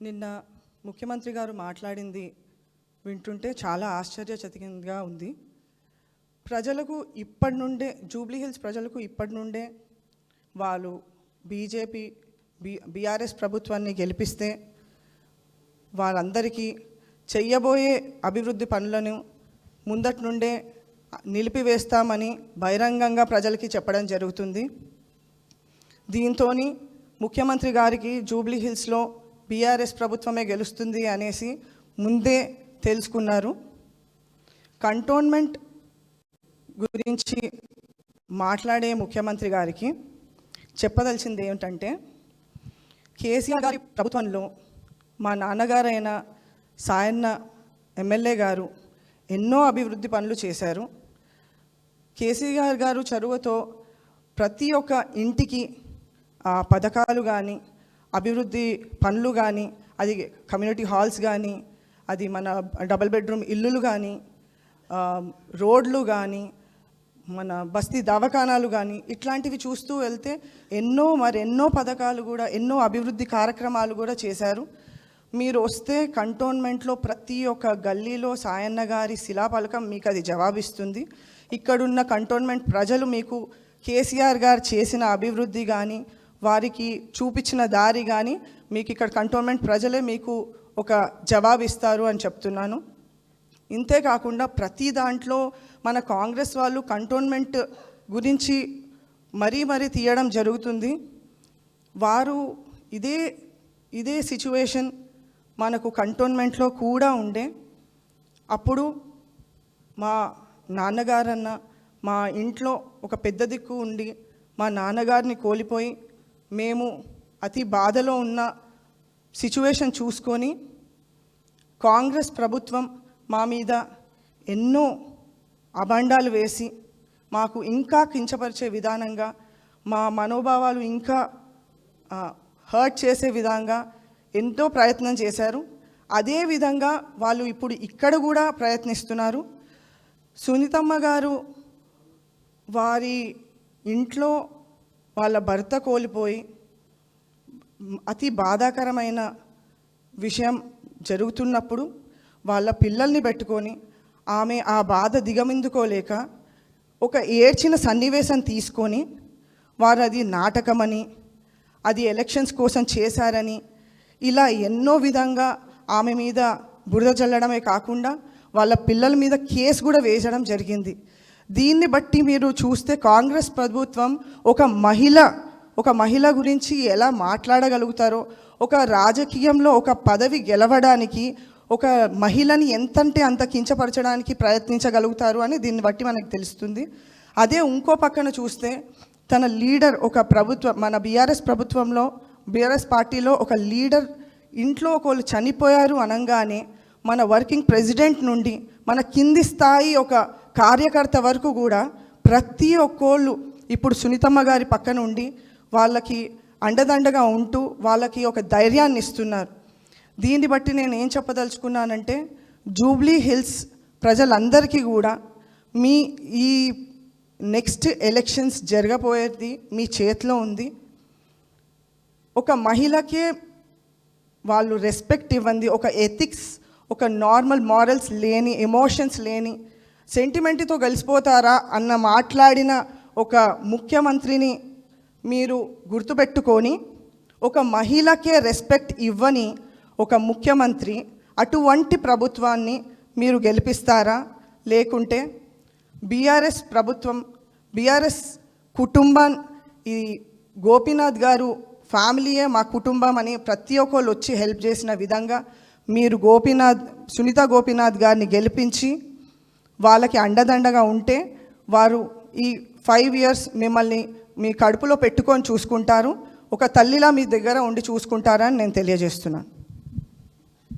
నిన్న ముఖ్యమంత్రి గారు మాట్లాడింది వింటుంటే చాలా ఆశ్చర్యచకితంగా ఉంది. ప్రజలకు ఇప్పటి నుండే జూబ్లీ హిల్స్ ప్రజలకు ఇప్పటి నుండే వాళ్ళు బీఆర్ఎస్ ప్రభుత్వాన్ని గెలిపిస్తే వాళ్ళందరికీ చెయ్యబోయే అభివృద్ధి పనులను ముందటి నుండే నిలిపివేస్తామని బహిరంగంగా ప్రజలకి చెప్పడం జరుగుతుంది. దీంతో ముఖ్యమంత్రి గారికి జూబ్లీ హిల్స్లో బీఆర్ఎస్ ప్రభుత్వమే గెలుస్తుంది అనేసి ముందే తెలుసుకున్నారు. కంటోన్మెంట్ గురించి మాట్లాడే ముఖ్యమంత్రి గారికి చెప్పదలిచింది ఏమిటంటే, కేసీఆర్ గారి ప్రభుత్వంలో మా నాన్నగారైన సాయన్న ఎమ్మెల్యే గారు ఎన్నో అభివృద్ధి పనులు చేశారు. కేసీఆర్ గారు చొరవతో ప్రతి ఒక్క ఇంటికి పథకాలు కానీ అభివృద్ధి పనులు కానీ, అది కమ్యూనిటీ హాల్స్ కానీ, అది మన డబుల్ బెడ్రూమ్ ఇల్లులు కానీ, రోడ్లు కానీ, మన బస్తీ దవాఖానాలు కానీ, ఇట్లాంటివి చూస్తూ వెళ్తే మరెన్నో పథకాలు కూడా, ఎన్నో అభివృద్ధి కార్యక్రమాలు కూడా చేశారు. మీరు వస్తే కంటోన్మెంట్లో ప్రతి ఒక్క గల్లీలో సాయన్న గారి శిలాఫలకం మీకు అది జవాబిస్తుంది. ఇక్కడున్న కంటోన్మెంట్ ప్రజలు మీకు కేసీఆర్ గారు చేసిన అభివృద్ధి కానీ, వారికి చూపించిన దారి కానీ మీకు ఇక్కడ కంటోన్మెంట్ ప్రజలే మీకు ఒక జవాబు ఇస్తారు అని చెప్తున్నాను. ఇంతేకాకుండా ప్రతి దాంట్లో మన కాంగ్రెస్ వాళ్ళు కంటోన్మెంట్ గురించి మరీ తీయడం జరుగుతుంది. వారు ఇదే సిచ్యువేషన్ మనకు కంటోన్మెంట్లో కూడా ఉండే. అప్పుడు మా నాన్నగారన్న మా ఇంట్లో ఒక పెద్ద దిక్కు ఉండి మా నాన్నగారిని కోల్పోయి మేము అతి బాధలో ఉన్న సిచ్యువేషన్ చూసుకొని కాంగ్రెస్ ప్రభుత్వం మా మీద ఎన్నో అభండాలు వేసి మాకు ఇంకా కించపరిచే విధానంగా, మా మనోభావాలు ఇంకా హర్ట్ చేసే విధంగా ఎంతో ప్రయత్నం చేశారు. అదేవిధంగా వాళ్ళు ఇప్పుడు ఇక్కడ కూడా ప్రయత్నిస్తున్నారు. సునీతమ్మ గారు వారి ఇంట్లో వాళ్ళ భర్త కోల్పోయి అతి బాధాకరమైన విషయం జరుగుతున్నప్పుడు వాళ్ళ పిల్లల్ని పెట్టుకొని ఆమె ఆ బాధ దిగమిందుకోలేక ఒక ఏడ్చిన సన్నివేశం తీసుకొని వారు అది నాటకమని, అది ఎలక్షన్స్ కోసం చేశారని, ఇలా ఎన్నో విధంగా ఆమె మీద బురద చల్లడమే కాకుండా వాళ్ళ పిల్లల మీద కేసు కూడా వేయడం జరిగింది. దీన్ని బట్టి మీరు చూస్తే కాంగ్రెస్ ప్రభుత్వం ఒక మహిళ గురించి ఎలా మాట్లాడగలుగుతారో, ఒక రాజకీయంలో ఒక పదవి గెలవడానికి ఒక మహిళని ఎంతంటే అంత కించపరచడానికి ప్రయత్నించగలుగుతారు అని దీన్ని బట్టి మనకు తెలుస్తుంది. అదే ఇంకో పక్కన చూస్తే తన లీడర్ మన బీఆర్ఎస్ ప్రభుత్వంలో బీఆర్ఎస్ పార్టీలో ఒక లీడర్ ఇంట్లో ఒకళ్ళు చనిపోయారు అనగానే మన వర్కింగ్ ప్రెసిడెంట్ నుండి మన కింది స్థాయి ఒక కార్యకర్త వరకు కూడా ప్రతి ఒక్కళ్ళు ఇప్పుడు సునీతమ్మ గారి పక్కన ఉండి వాళ్ళకి అండదండగా ఉంటూ వాళ్ళకి ఒక ధైర్యాన్ని ఇస్తున్నారు. దీన్ని బట్టి నేను ఏం చెప్పదలుచుకున్నానంటే, జూబ్లీ హిల్స్ ప్రజలందరికీ కూడా ఈ నెక్స్ట్ ఎలక్షన్స్ జరగబోయేది మీ చేతిలో ఉంది. ఒక మహిళకే వాళ్ళు రెస్పెక్ట్ ఇవ్వండి, ఒక ఎథిక్స్, ఒక నార్మల్ మారల్స్ లేని, ఎమోషన్స్ లేని, సెంటిమెంట్తో కలిసిపోతారా అన్న మాట్లాడిన ఒక ముఖ్యమంత్రిని మీరు గుర్తుపెట్టుకొని, ఒక మహిళకే రెస్పెక్ట్ ఇవ్వని ఒక ముఖ్యమంత్రి, అటువంటి ప్రభుత్వాన్ని మీరు గెలిపిస్తారా? లేకుంటే బీఆర్ఎస్ ప్రభుత్వం, బీఆర్ఎస్ కుటుంబం, ఈ గోపీనాథ్ గారు ఫ్యామిలీయే మా కుటుంబం అని ప్రతి ఒక్కళ్ళు వచ్చి హెల్ప్ చేసిన విధంగా మీరు సునీత గోపీనాథ్ గారిని గెలిపించి వాళ్ళకి అండదండగా ఉంటే వారు ఈ 5 years మిమ్మల్ని మీ కడుపులో పెట్టుకొని చూసుకుంటారు, ఒక తల్లిలా మీ దగ్గర ఉండి చూసుకుంటారని నేను తెలియజేస్తున్నాను.